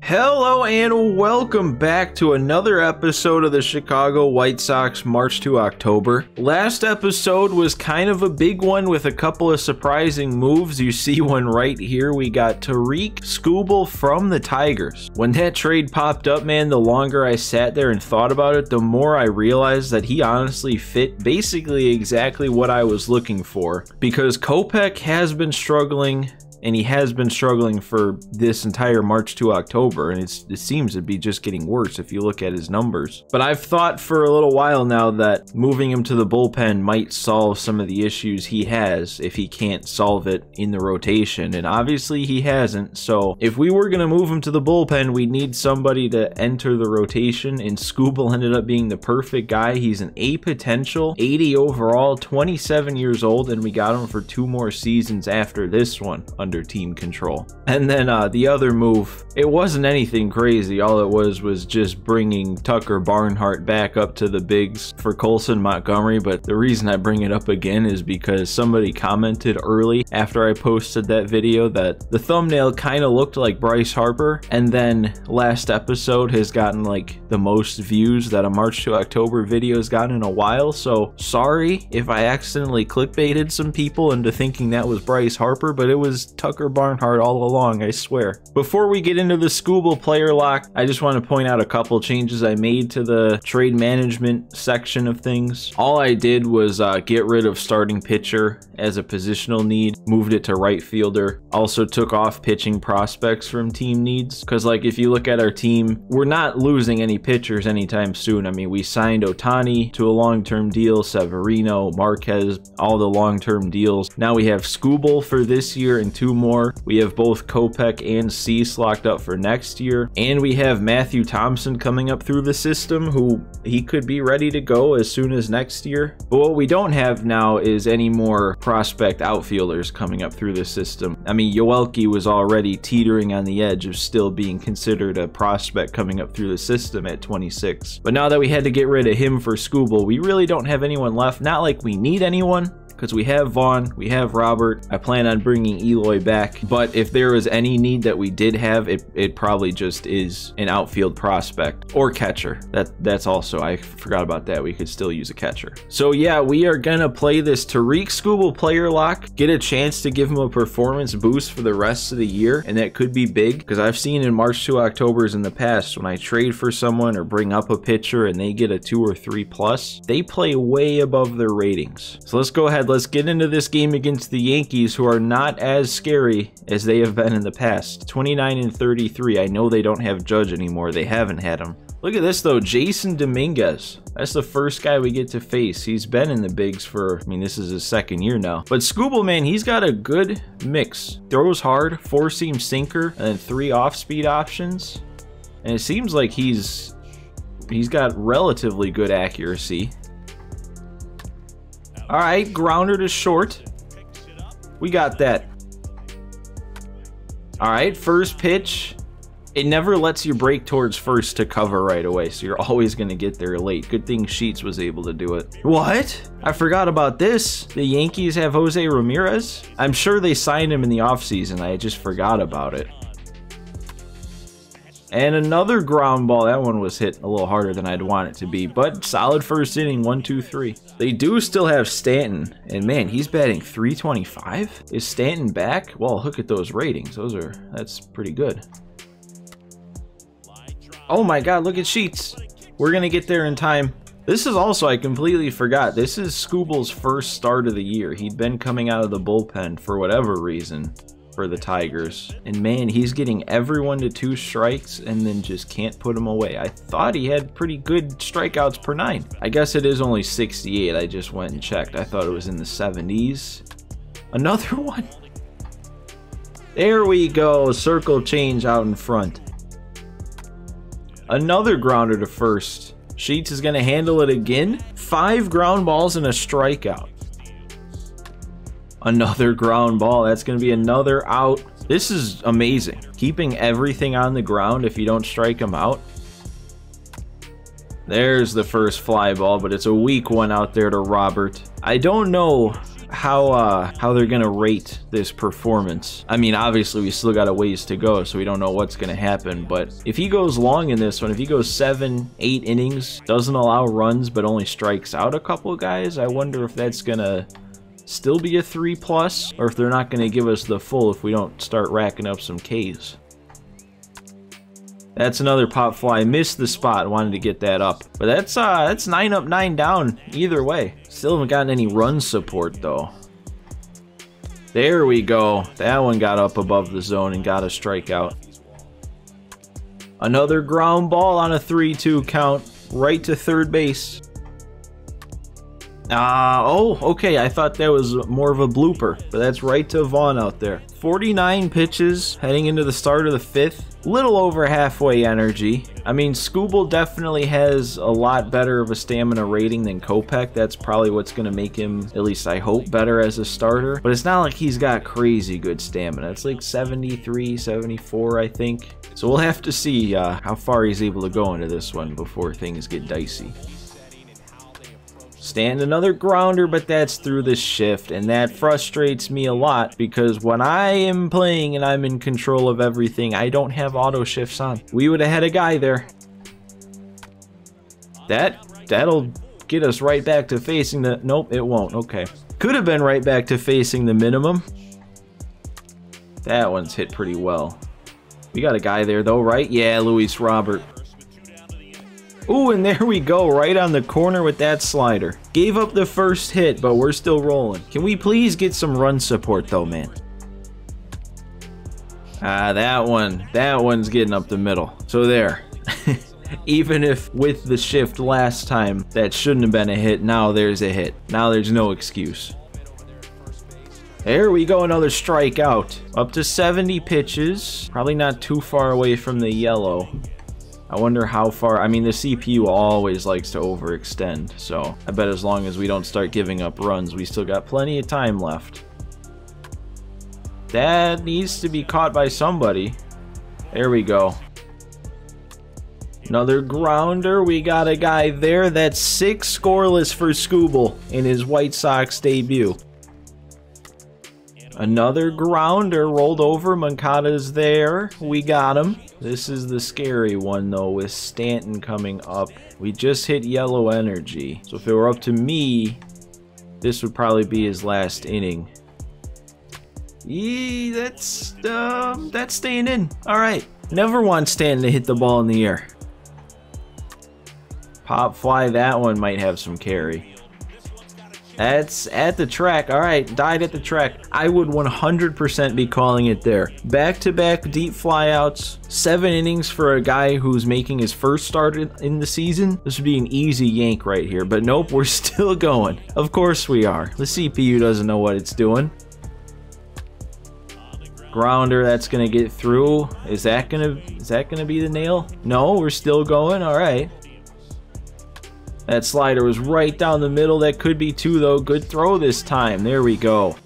Hello and welcome back to another episode of the Chicago White Sox March to October. Last episode was kind of a big one with a couple of surprising moves. You see one right here. We got Tarik Skubal from the Tigers. When that trade popped up, man, the longer I sat there and thought about it, the more I realized that he honestly fit basically exactly what I was looking for. Because Kopech has been struggling, and he has been struggling for this entire March to October, and it seems to be just getting worse if you look at his numbers. But I've thought for a little while now that moving him to the bullpen might solve some of the issues he has if he can't solve it in the rotation, and obviously he hasn't. So if we were going to move him to the bullpen, we need somebody to enter the rotation, and Skubal ended up being the perfect guy. He's an A potential, 80 overall, 27 years old, and we got him for 2 more seasons after this one under team control. And then the other move, it wasn't anything crazy. All it was just bringing Tucker Barnhart back up to the bigs for Colson Montgomery. But the reason I bring it up again is because somebody commented early after I posted that video that the thumbnail kind of looked like Bryce Harper, and then last episode has gotten like the most views that a March to October video has gotten in a while. So sorry if I accidentally clickbaited some people into thinking that was Bryce Harper, but it was Tucker Barnhart all along, I swear. Before we get into the Skubal player lock, I just want to point out a couple changes I made to the trade management section of things. All I did was get rid of starting pitcher as a positional need, moved it to right fielder. Also took off pitching prospects from team needs, because like if you look at our team, we're not losing any pitchers anytime soon. I mean, we signed Ohtani to a long-term deal, Severino, Marquez, all the long-term deals. Now we have Skubal for this year and 2 more. We have both Kopech and Cease locked up for next year, and we have Matthew Thompson coming up through the system, who he could be ready to go as soon as next year. But what we don't have now is any more prospect outfielders coming up through the system. I mean, Yoelki was already teetering on the edge of still being considered a prospect coming up through the system at 26. But now that we had to get rid of him for Skubal, we really don't have anyone left. Not like we need anyone, because we have Vaughn, we have Robert. I plan on bringing Eloy back, but if there was any need that we did have, it probably just is an outfield prospect or catcher. That's also, I forgot about that. We could still use a catcher. So yeah, we are gonna play this Tarik Skubal player lock, get a chance to give him a performance boost for the rest of the year, and that could be big, because I've seen in March to Octobers in the past, when I trade for someone or bring up a pitcher and they get a 2 or 3 plus, they play way above their ratings. So let's go ahead. Let's get into this game against the Yankees, who are not as scary as they have been in the past. 29 and 33. I know they don't have Judge anymore. They haven't had him. Look at this though, Jason Dominguez. That's the first guy we get to face. He's been in the bigs for, I mean, this is his 2nd year now. But Skubal, man, he's got a good mix. Throws hard, 4-seam sinker, and then 3 off-speed options. And it seems like he's got relatively good accuracy. All right, grounder to short. We got that. All right, first pitch. It never lets you break towards first to cover right away, so you're always going to get there late. Good thing Sheets was able to do it. What? I forgot about this. The Yankees have Jose Ramirez. I'm sure they signed him in the offseason. I just forgot about it. And another ground ball. That one was hit a little harder than I'd want it to be, but solid first inning, 1, 2, 3. They do still have Stanton, and man, he's batting 325. Is Stanton back? Well, look at those ratings. That's pretty good. Oh my God, look at Sheets. We're gonna get there in time. This is also, I completely forgot, this is Skubal's first start of the year. He'd been coming out of the bullpen for whatever reason for the Tigers, and man, he's getting everyone to 2 strikes and then just can't put them away. I thought he had pretty good strikeouts per 9. I guess it is only 68. I just went and checked. I thought it was in the 70s. Another one. There we go. Circle change out in front. Another grounder to first. Sheets is going to handle it again. 5 ground balls and a strikeout. Another ground ball. That's going to be another out. This is amazing. Keeping everything on the ground if you don't strike them out. There's the first fly ball, but it's a weak one out there to Robert. I don't know how they're gonna rate this performance. I mean, obviously we still got a ways to go, so we don't know what's gonna happen, but if he goes long in this one, if he goes 7, 8 innings, doesn't allow runs but only strikes out a couple of guys, I wonder if that's gonna still be a 3+, or if they're not gonna give us the full if we don't start racking up some Ks. That's another pop fly. Missed the spot. Wanted to get that up. But that's 9 up, 9 down. Either way. Still haven't gotten any run support, though. There we go. That one got up above the zone and got a strikeout. Another ground ball on a 3-2 count. Right to third base. Oh, okay. I thought that was more of a blooper. But that's right to Vaughn out there. 49 pitches heading into the start of the 5th. Little over halfway energy. I mean, Skubal definitely has a lot better of a stamina rating than Kopech. That's probably what's going to make him, at least I hope, better as a starter. But it's not like he's got crazy good stamina. It's like 73, 74, I think. So we'll have to see how far he's able to go into this one before things get dicey. Stand another grounder, but that's through the shift, and that frustrates me a lot because when I am playing and I'm in control of everything, I don't have auto shifts on. We would have had a guy there. That'll get us right back to facing the... Nope, it won't. Okay. Could have been right back to facing the minimum. That one's hit pretty well. We got a guy there though, right? Yeah, Luis Robert. Ooh, and there we go, right on the corner with that slider. Gave up the first hit, but we're still rolling. Can we please get some run support though, man? That one's getting up the middle. So there. Even if with the shift last time, that shouldn't have been a hit, now there's a hit. Now there's no excuse. There we go, another strikeout. Up to 70 pitches. Probably not too far away from the yellow. I wonder how far. I mean, the CPU always likes to overextend, so I bet as long as we don't start giving up runs, we still got plenty of time left. That needs to be caught by somebody. There we go. Another grounder. We got a guy there. That's 6 scoreless for Skubal in his White Sox debut. Another grounder rolled over. Moncada's there. We got him. This is the scary one, though, with Stanton coming up. We just hit yellow energy. So if it were up to me, this would probably be his last inning. Yeah, that's staying in. All right. Never want Stanton to hit the ball in the air. Pop fly. That one might have some carry. That's at the track. All right, died at the track. I would 100% be calling it there. Back-to-back deep flyouts. 7 innings for a guy who's making his first start in the season. This would be an easy yank right here, but nope, we're still going. Of course we are. The CPU doesn't know what it's doing. Grounder, that's gonna get through. Is that gonna be the nail? No, we're still going. All right. That slider was right down the middle. That could be 2, though. Good throw this time. There we go.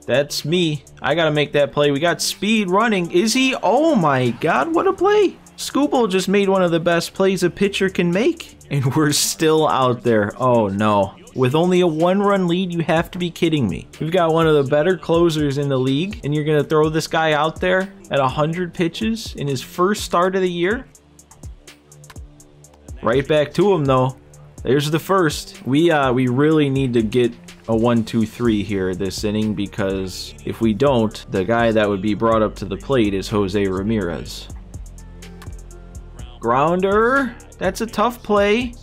That's me. I got to make that play. We got speed running. Is he? Oh, my God. What a play. Skubal just made one of the best plays a pitcher can make. And we're still out there. Oh, no. With only a 1-run lead, you have to be kidding me. We've got one of the better closers in the league, and you're going to throw this guy out there at 100 pitches in his first start of the year? Right back to him, though. There's the first. We really need to get a 1-2-3 here this inning, because if we don't, the guy that would be brought up to the plate is Jose Ramirez. Grounder. That's a tough play.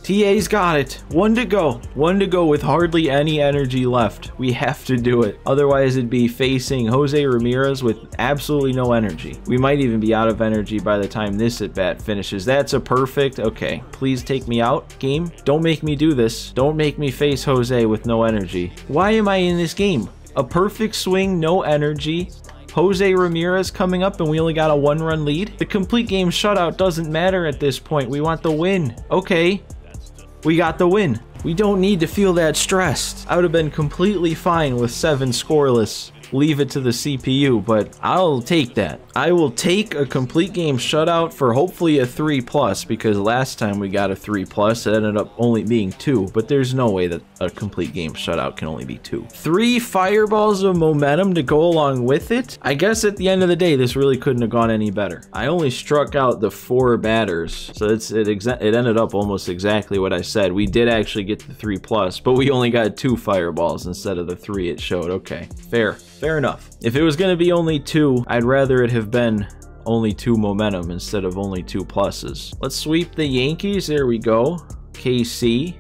TA's got it. 1 to go. 1 to go with hardly any energy left. We have to do it. Otherwise, it'd be facing Jose Ramirez with absolutely no energy. We might even be out of energy by the time this at-bat finishes. That's a perfect. Okay, please take me out, game. Don't make me do this. Don't make me face Jose with no energy. Why am I in this game? A perfect swing, no energy. Jose Ramirez coming up and we only got a 1-run lead. The complete game shutout doesn't matter at this point. We want the win. Okay. We got the win. We don't need to feel that stressed. I would have been completely fine with 7 scoreless. Leave it to the CPU, but I'll take that. I will take a complete game shutout for hopefully a 3+, because last time we got a 3+, it ended up only being 2, but there's no way that a complete game shutout can only be 2. 3 fireballs of momentum to go along with it. I guess at the end of the day, this really couldn't have gone any better. I only struck out the 4 batters, so it ended up almost exactly what I said. We did actually get the 3+, but we only got 2 fireballs instead of the 3 it showed. Okay, fair enough. If it was going to be only 2, I'd rather it have been only 2 momentum instead of only 2 pluses. Let's sweep the Yankees. There we go. KC.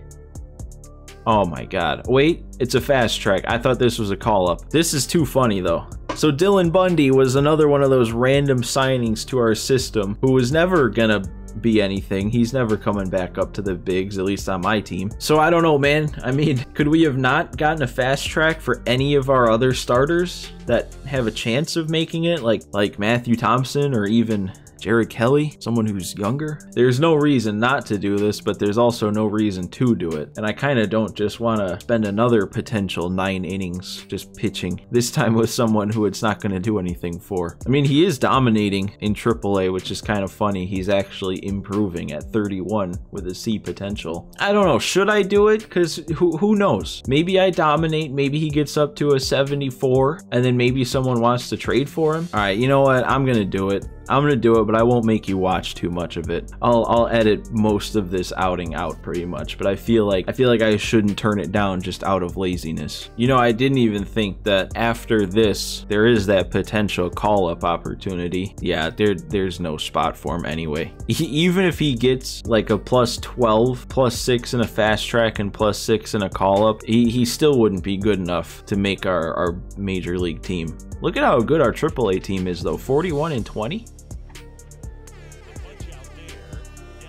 Oh my god. Wait, it's a fast track. I thought this was a call-up. This is too funny, though. So Dylan Bundy was another one of those random signings to our system who was never gonna be anything. He's never coming back up to the bigs, at least on my team. So I don't know, man. I mean, could we have not gotten a fast track for any of our other starters that have a chance of making it? Like Matthew Thompson or even Jared Kelly, someone who's younger. There's no reason not to do this, but there's also no reason to do it. And I kind of don't just want to spend another potential 9 innings just pitching, this time with someone who it's not going to do anything for. I mean, he is dominating in AAA, which is kind of funny. He's actually improving at 31 with a C potential. I don't know. Should I do it? Because who knows? Maybe I dominate. Maybe he gets up to a 74 and then maybe someone wants to trade for him. All right, you know what? I'm going to do it. I'm gonna do it, but I won't make you watch too much of it. I'll edit most of this outing out pretty much, but I feel like I shouldn't turn it down just out of laziness. You know, I didn't even think that after this there is that potential call-up opportunity. Yeah, there's no spot for him anyway. Even if he gets like a +12, +6 in a fast track and +6 in a call-up, he still wouldn't be good enough to make our major league team. Look at how good our AAA team is though, 41-20.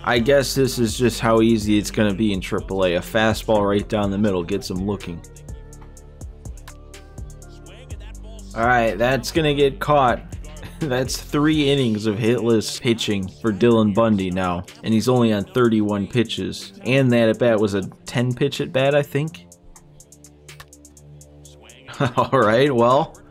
I guess this is just how easy it's going to be in AAA. A fastball right down the middle gets him looking. Alright, that's going to get caught. That's 3 innings of hitless pitching for Dylan Bundy now. And he's only on 31 pitches. And that at bat was a 10 pitch at bat, I think. Alright, well,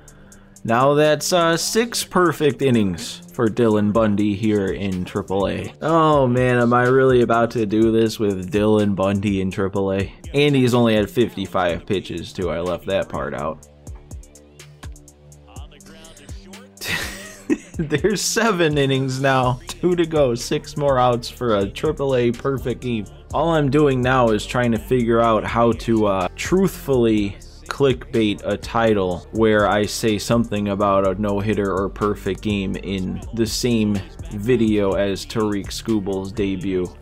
now that's 6 perfect innings for Dylan Bundy here in AAA. Oh man, am I really about to do this with Dylan Bundy in AAA? And he's only had 55 pitches too. I left that part out. There's 7 innings now. 2 to go. 6 more outs for a AAA perfect game. All I'm doing now is trying to figure out how to truthfully clickbait a title where I say something about a no-hitter or perfect game in the same video as Tarik Skubal's debut.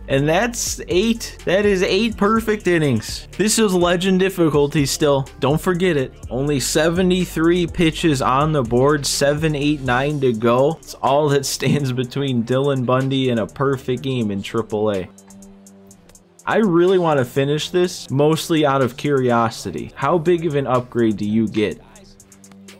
And that's 8. That is 8 perfect innings. This is legend difficulty still. Don't forget it. Only 73 pitches on the board. 7, 8, 9 to go. It's all that stands between Dylan Bundy and a perfect game in AAA. I really want to finish this mostly out of curiosity. How big of an upgrade do you get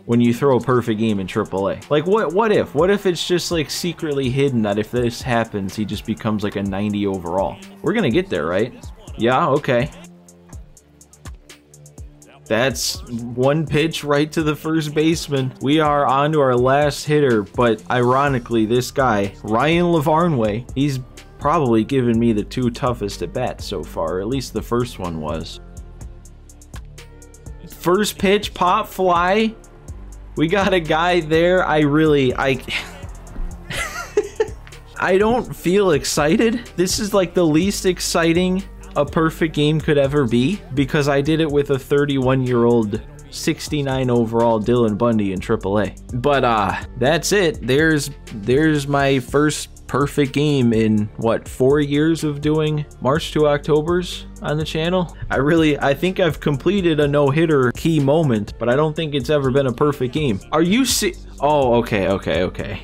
when you throw a perfect game in AAA? Like, what if it's just like secretly hidden that if this happens, he just becomes like a 90 overall? We're gonna get there, right? Yeah, okay. That's 1 pitch right to the first baseman. We are on to our last hitter, but ironically, this guy, Ryan Lavarnway, he's probably given me the 2 toughest at bats so far, or at least the first one was. First pitch, pop fly. We got a guy there. I don't feel excited. This is like the least exciting a perfect game could ever be, because I did it with a 31-year-old 69 overall Dylan Bundy in AAA. But that's it. There's my first perfect game in what, 4 years of doing March to Octobers on the channel. I think I've completed a no-hitter key moment, but I don't think it's ever been a perfect game. Are you Oh, okay.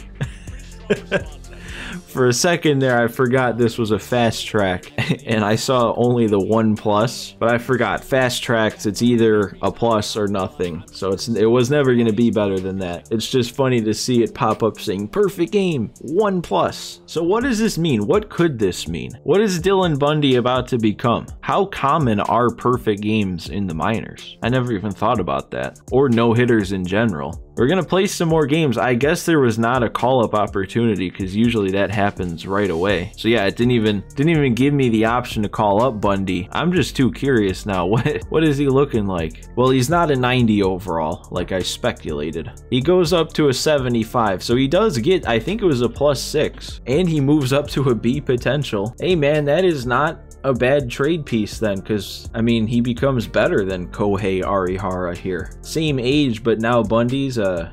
For a second there, I forgot this was a fast track, and I saw only the 1+, but I forgot. Fast tracks, it's either a plus or nothing, so it was never going to be better than that. It's just funny to see it pop up saying, perfect game, 1+. So what does this mean? What could this mean? What is Dylan Bundy about to become? How common are perfect games in the minors? I never even thought about that. Or no-hitters in general. We're going to play some more games. I guess there was not a call-up opportunity, because usually that happens happens right away. So yeah, it didn't even give me the option to call up Bundy. I'm just too curious now. What is he looking like? Well, he's not a 90 overall, like I speculated. He goes up to a 75, so he does get, I think it was a +6, and he moves up to a B potential. Hey man, that is not a bad trade piece then, because I mean, he becomes better than Kohei Arihara here. Same age, but now Bundy's a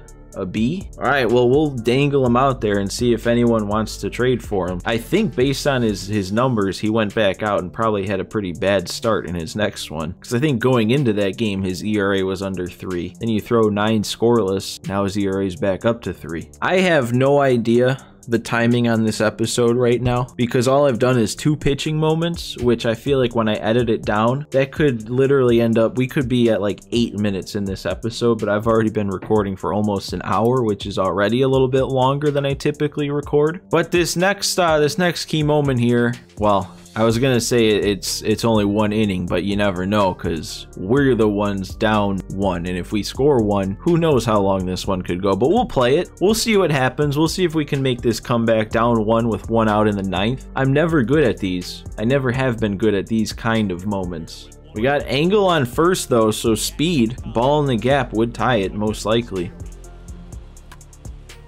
B. All right, well, we'll dangle him out there and see if anyone wants to trade for him. I think based on his numbers, he went back out and probably had a pretty bad start in his next one, because I think going into that game his ERA was under 3. Then you throw 9 scoreless, now his ERA is back up to 3. I have no idea the timing on this episode right now, because all I've done is 2 pitching moments, which I feel like when I edit it down, that could literally end up, we could be at like 8 minutes in this episode, but I've already been recording for almost an hour, which is already a little bit longer than I typically record. But this next key moment here, well, I was gonna say it's only 1 inning, but you never know, because we're the ones down 1, and if we score 1, who knows how long this one could go. But we'll play it. We'll see what happens. We'll see if we can make this comeback down 1 with 1 out in the 9th. I'm never good at these. I never have been good at these kind of moments. We got Angle on first though, so speed, ball in the gap would tie it most likely.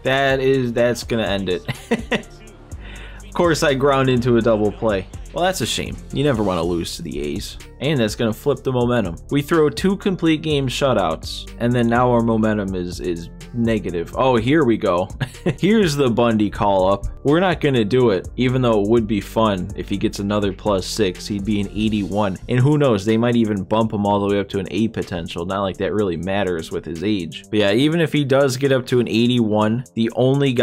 That's gonna end it. Of course I ground into a double play. Well, that's a shame. You never want to lose to the A's. And that's going to flip the momentum. We throw 2 complete game shutouts, and then now our momentum is negative. Oh, here we go. Here's the Bundy call up. We're not going to do it, even though it would be fun if he gets another +6. He'd be an 81. And who knows, they might even bump him all the way up to an A potential. Not like that really matters with his age. But yeah, even if he does get up to an 81, the only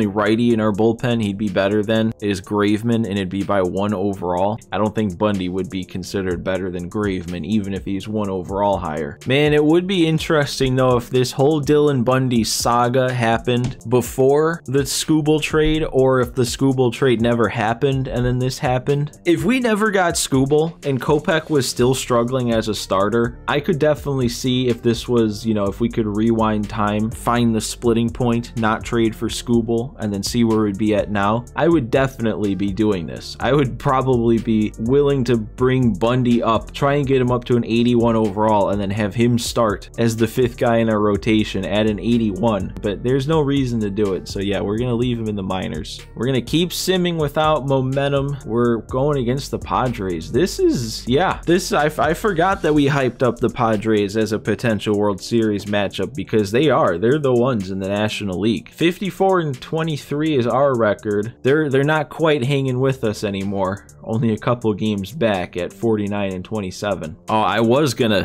righty in our bullpen he'd be better than is Graveman, and it'd be by 1 overall. I don't think Bundy would be considered better than Graveman, even if he's 1 overall higher. Man, it would be interesting though if this whole Dylan Bundy saga happened before the Skubal trade, or if the Skubal trade never happened and then this happened. If we never got Skubal and Kopech was still struggling as a starter, I could definitely see if this was, you know, if we could rewind time, find the splitting point, not trade for Skubal, and then see where we'd be at now. I would definitely be doing this. I would probably be willing to bring Bundy up, try and get him up to an 81 overall, and then have him start as the 5th guy in our rotation at an 81. But there's no reason to do it. So yeah, we're gonna leave him in the minors. We're gonna keep simming without momentum. We're going against the Padres. This is, yeah, I forgot that we hyped up the Padres as a potential World Series matchup, because they're the ones in the National League. 54-23 is our record. They're not quite hanging with us anymore. Only a couple games back at 49-27. Oh, I was gonna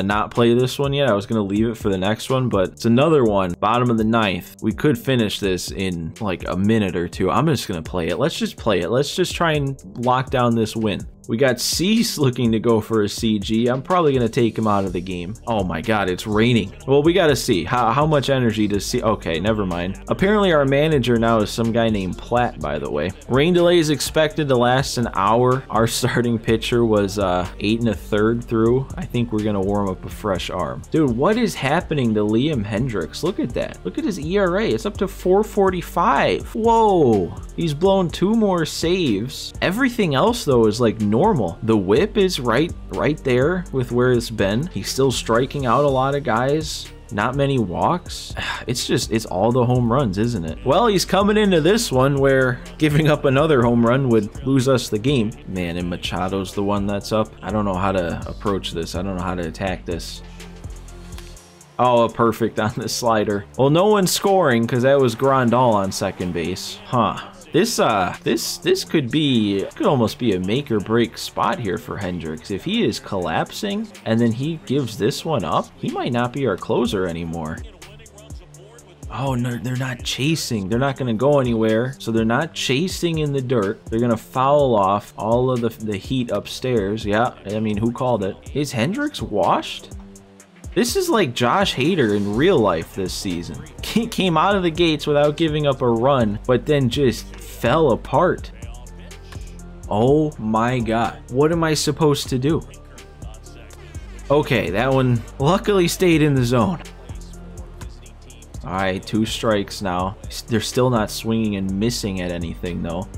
not play this one yet. I was gonna leave it for the next one, but it's another one. Bottom of the 9th. We could finish this in like a minute or 2. I'm just gonna play it. Let's just play it. Let's just try and lock down this win. We got Cease looking to go for a CG. I'm probably going to take him out of the game. Oh my god, it's raining. Well, we got to see. How much energy does Cease... Okay, never mind. Apparently our manager now is some guy named Platt, by the way. Rain delay is expected to last an hour. Our starting pitcher was 8 1/3 through. I think we're going to warm up a fresh arm. Dude, what is happening to Liam Hendriks? Look at that. Look at his ERA. It's up to 4.45. Whoa. He's blown 2 more saves. Everything else, though, is like normal. The whip is right there with where it's been. He's still striking out a lot of guys. Not many walks. It's all the home runs, isn't it? Well, he's coming into this one where giving up another home run would lose us the game. Man, and Machado's the one that's up. I don't know how to approach this. I don't know how to attack this. Oh, a perfect on the slider. Well, no one's scoring because that was Grandal on second base. Huh. This could almost be a make or break spot here for Hendriks. If he is collapsing and then he gives this one up, he might not be our closer anymore. Oh, no, they're not chasing. They're not going to go anywhere. So they're not chasing in the dirt. They're going to foul off all of the heat upstairs. Yeah, I mean, who called it? Is Hendriks washed? This is like Josh Hader in real life this season. He came out of the gates without giving up a run, but then just fell apart. Oh my god. What am I supposed to do? Okay, that one luckily stayed in the zone. All right, 2 strikes now. They're still not swinging and missing at anything, though.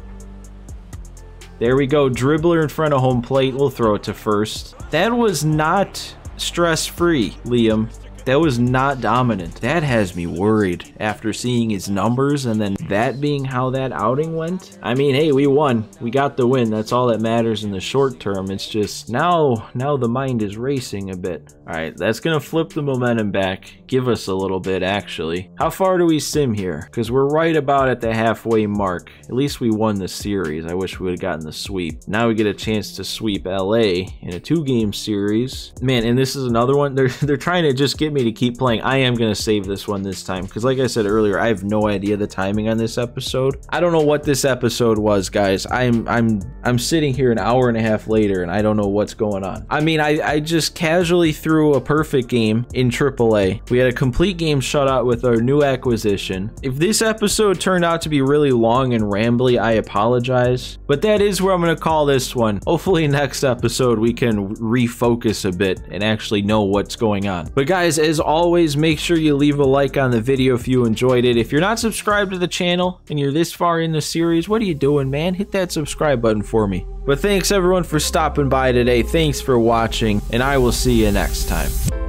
There we go. Dribbler in front of home plate. We'll throw it to first. That was not stress-free, Liam. That was not dominant. That has me worried after seeing his numbers and then that being how that outing went. I mean, hey, we won. We got the win. That's all that matters in the short term. It's just now the mind is racing a bit. All right, that's going to flip the momentum back. Give us a little bit, actually. How far do we sim here? Because we're right about at the halfway mark. At least we won the series. I wish we would have gotten the sweep. Now we get a chance to sweep LA in a 2-game series. Man, and this is another one. They're trying to just get me to keep playing. I am going to save this one this time because like I said earlier, I have no idea the timing on this episode. I don't know what this episode was, guys. I'm sitting here an hour and a half later and I don't know what's going on. I mean, I just casually threw a perfect game in AAA. We had a complete game shutout with our new acquisition. If this episode turned out to be really long and rambly, I apologize, but that is where I'm going to call this one. Hopefully next episode we can refocus a bit and actually know what's going on. But guys, as always, make sure you leave a like on the video if you enjoyed it. If you're not subscribed to the channel and you're this far in the series, what are you doing, man? Hit that subscribe button for me. But thanks everyone for stopping by today. Thanks for watching, and I will see you next time.